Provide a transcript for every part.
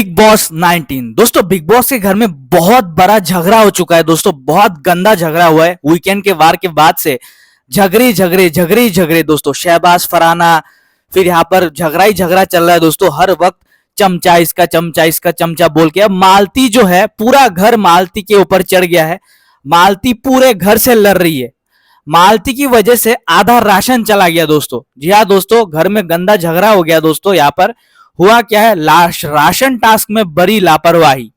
Big boss 19। दोस्तों big boss के घर में बहुत बड़ा झगड़ा हो चुका है दोस्तों, बहुत गंदा झगड़ा हुआ है वीकेंड के वार के बाद से। झगड़े दोस्तों, शहबाज फरहाना, फिर यहाँ पर झगड़ा ही झगड़ा चल रहा है दोस्तों। हर वक्त चमचा इसका चमचा इसका चमचा बोल के अब मालती जो है, पूरा घर मालती के ऊपर चढ़ गया है। मालती पूरे घर से लड़ रही है। मालती की वजह से आधा राशन चला गया दोस्तों। जी हाँ दोस्तों, घर में गंदा झगड़ा हो गया दोस्तों। यहाँ पर हुआ क्या है, राशन टास्क में बड़ी लापरवाही।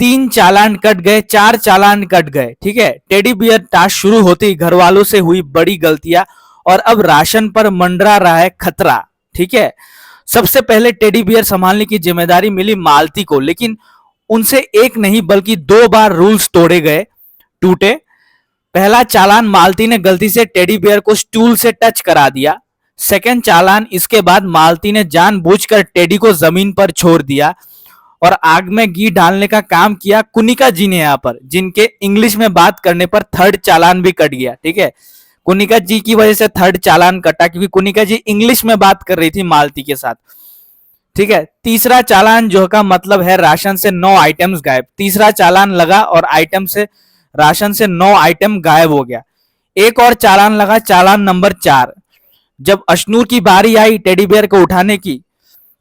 3 चालान कट गए, 4 चालान कट गए। ठीक है, टेडी बियर टास्क शुरू होते ही घर वालों से हुई बड़ी गलतियां और अब राशन पर मंडरा रहा है खतरा। ठीक है, सबसे पहले टेडी बियर संभालने की जिम्मेदारी मिली मालती को, लेकिन उनसे एक नहीं बल्कि 2 बार रूल्स तोड़े गए, टूटे। पहला चालान, मालती ने गलती से टेडी बियर को स्टूल से टच करा दिया। सेकंड चालान, इसके बाद मालती ने जानबूझकर टेडी को जमीन पर छोड़ दिया और आग में घी डालने का काम किया कुनिका जी ने यहाँ पर, जिनके इंग्लिश में बात करने पर थर्ड चालान भी कट गया। ठीक है, कुनिका जी की वजह से थर्ड चालान कटा, क्योंकि कुनिका जी इंग्लिश में बात कर रही थी मालती के साथ। ठीक है, तीसरा चालान जो का मतलब है राशन से 9 आइटम्स गायब। तीसरा चालान लगा और राशन से 9 आइटम गायब हो गया। एक और चालान लगा, चालान नंबर 4। जब अश्नूर की बारी आई टेडी बियर को उठाने की,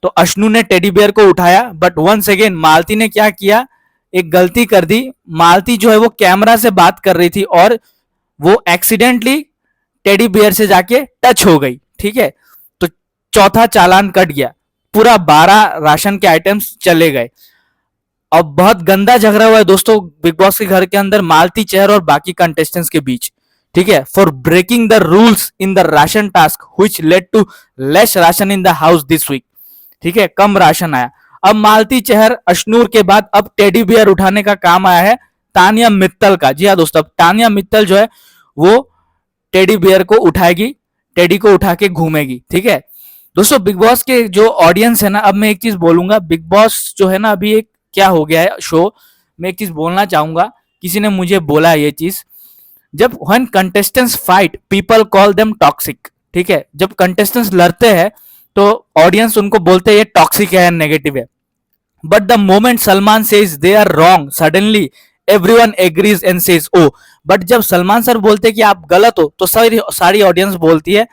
तो अश्नू ने टेडी बियर को उठाया, बट वंस अगेन मालती ने क्या किया, एक गलती कर दी। मालती जो है वो कैमरा से बात कर रही थी और वो एक्सीडेंटली टेडी बियर से जाके टच हो गई। ठीक है, तो चौथा चालान कट गया, पूरा 12 राशन के आइटम्स चले गए। अब बहुत गंदा झगड़ा हुआ है दोस्तों बिग बॉस के घर के अंदर मालती चेहर और बाकी कंटेस्टेंट्स के बीच। ठीक है, for breaking the rules in the ration task which led to less ration in the house this week. ठीक है, कम राशन आया। अब मालती चेहर अश्नूर के बाद अब टेडी बियर उठाने का काम आया है तानिया मित्तल का। जी हाँ दोस्तों, अब तानिया मित्तल जो है वो टेडी बियर को उठाएगी, टेडी को उठा के घूमेगी। ठीक है दोस्तों, बिग बॉस के जो ऑडियंस है ना, अब मैं एक चीज बोलूंगा, बिग बॉस जो है ना अभी एक क्या हो गया है शो, मैं एक चीज बोलना चाहूंगा। किसी ने मुझे बोला ये चीज, जब when contestants fight people call them toxic. ठीक है, जब कंटेस्टेंट्स लड़ते हैं तो ऑडियंस उनको बोलते हैं ये टॉक्सिक है, नेगेटिव है। But the moment Salman says they are wrong, suddenly everyone agrees and says oh. But जब सलमान सर बोलते हैं कि आप गलत हो, तो सारी ऑडियंस बोलती है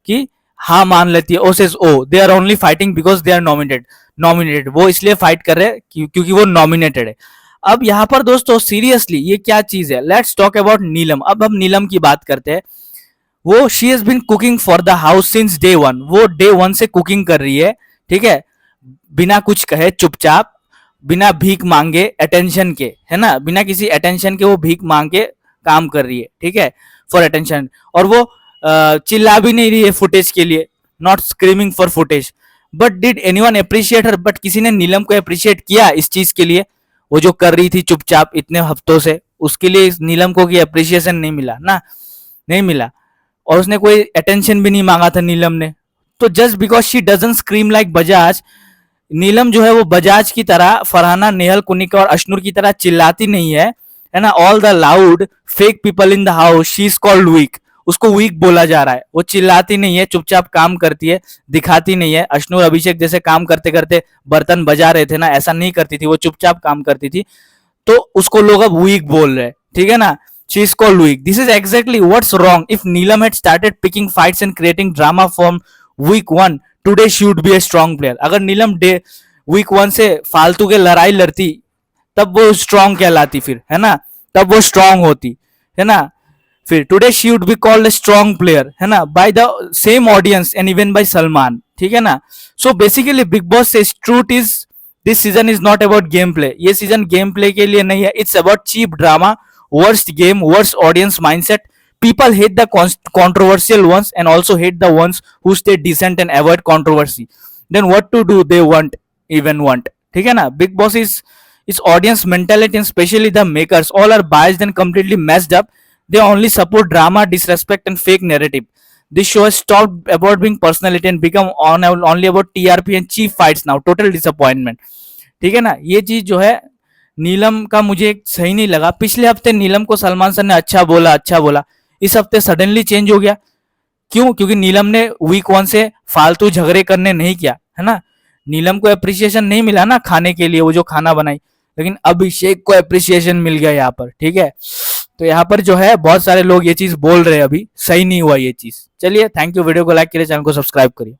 कि हाँ मान लेती है। Oh says oh, they are only fighting because they are nominated. वो इसलिए फाइट कर रहे हैं क्योंकि वो नॉमिनेटेड है। अब यहाँ पर दोस्तों सीरियसली ये क्या चीज है, लेट्स टॉक अबाउट नीलम। अब हम नीलम की बात करते हैं। वो she has been cooking for the house since day 1। वो डे 1 से कुकिंग कर रही है। ठीक है, बिना कुछ कहे, चुपचाप, बिना भीख मांगे, अटेंशन के, है ना, बिना किसी अटेंशन के वो भीख मांग के काम कर रही है। ठीक है, फॉर अटेंशन। और वो चिल्ला भी नहीं रही है फुटेज के लिए, not screaming for footage. But did anyone appreciate her? But किसी ने नीलम को अप्रिशिएट किया इस चीज के लिए? वो जो कर रही थी चुपचाप इतने हफ्तों से, उसके लिए नीलम को कोई अप्रिशिएशन नहीं मिला ना, नहीं मिला। और उसने कोई अटेंशन भी नहीं मांगा था नीलम ने। तो just because she doesn't scream like Bajaj, Neelam जो है वो बजाज की तरह, फरहाना, नेहल, कुनिका और अश्नूर की तरह चिल्लाती नहीं है, है ना। All the loud fake people in the house she is called weak. उसको वीक बोला जा रहा है। वो चिल्लाती नहीं है, चुपचाप काम करती है, दिखाती नहीं है। अश्नूर, अभिषेक जैसे काम करते करते बर्तन बजा रहे थे ना, ऐसा नहीं करती थी, वो चुपचाप काम करती थी। तो उसको लोग अब वीक बोल रहे हैं। ठीक है ना, she is called weak. This is exactly what's wrong. If Neelam had started picking fights and creating drama from week 1, today she would be a strong player. अगर नीलम week 1 से फालतू के लड़ाई लड़ती, तब वो स्ट्रॉन्ग कहलाती, फिर, है ना, तब वो स्ट्रॉन्ग होती, है ना। फिर today she would be called a strong player, है ना, by the same audience and even by Salman. ठीक है ना। So basically Bigg Boss says truth is this season is not about game play. ये सीजन गेम प्ले के लिए नहीं है, it's about cheap drama, worst game, worst audience mindset. People hate the controversial ones and also hate the ones who stay decent and avoid controversy. Then what to do? They even want. ठीक है ना। Big Boss is audience mentality and especially the makers all are biased and completely messed up. They only support drama, disrespect and fake narrative. This show has stopped about being personality and become only about TRP and cheap fights now. Total disappointment. ठीक है ना। ये चीज जो है नीलम का मुझे सही नहीं लगा। पिछले हफ्ते नीलम को सलमान सर ने अच्छा बोला, इस हफ्ते सडनली चेंज हो गया। क्यों? क्योंकि नीलम ने वीक 1 से फालतू झगड़े करने नहीं किया, है ना। नीलम को अप्रिसिएशन नहीं मिला ना खाने के लिए, वो जो खाना बनाई, लेकिन अभिषेक को अप्रिसिएशन मिल गया यहाँ पर, ठीक है। तो यहाँ पर जो है बहुत सारे लोग ये चीज बोल रहे हैं, अभी सही नहीं हुआ ये चीज। चलिए, थैंक यू, वीडियो को लाइक करिए, चैनल को सब्सक्राइब करिए।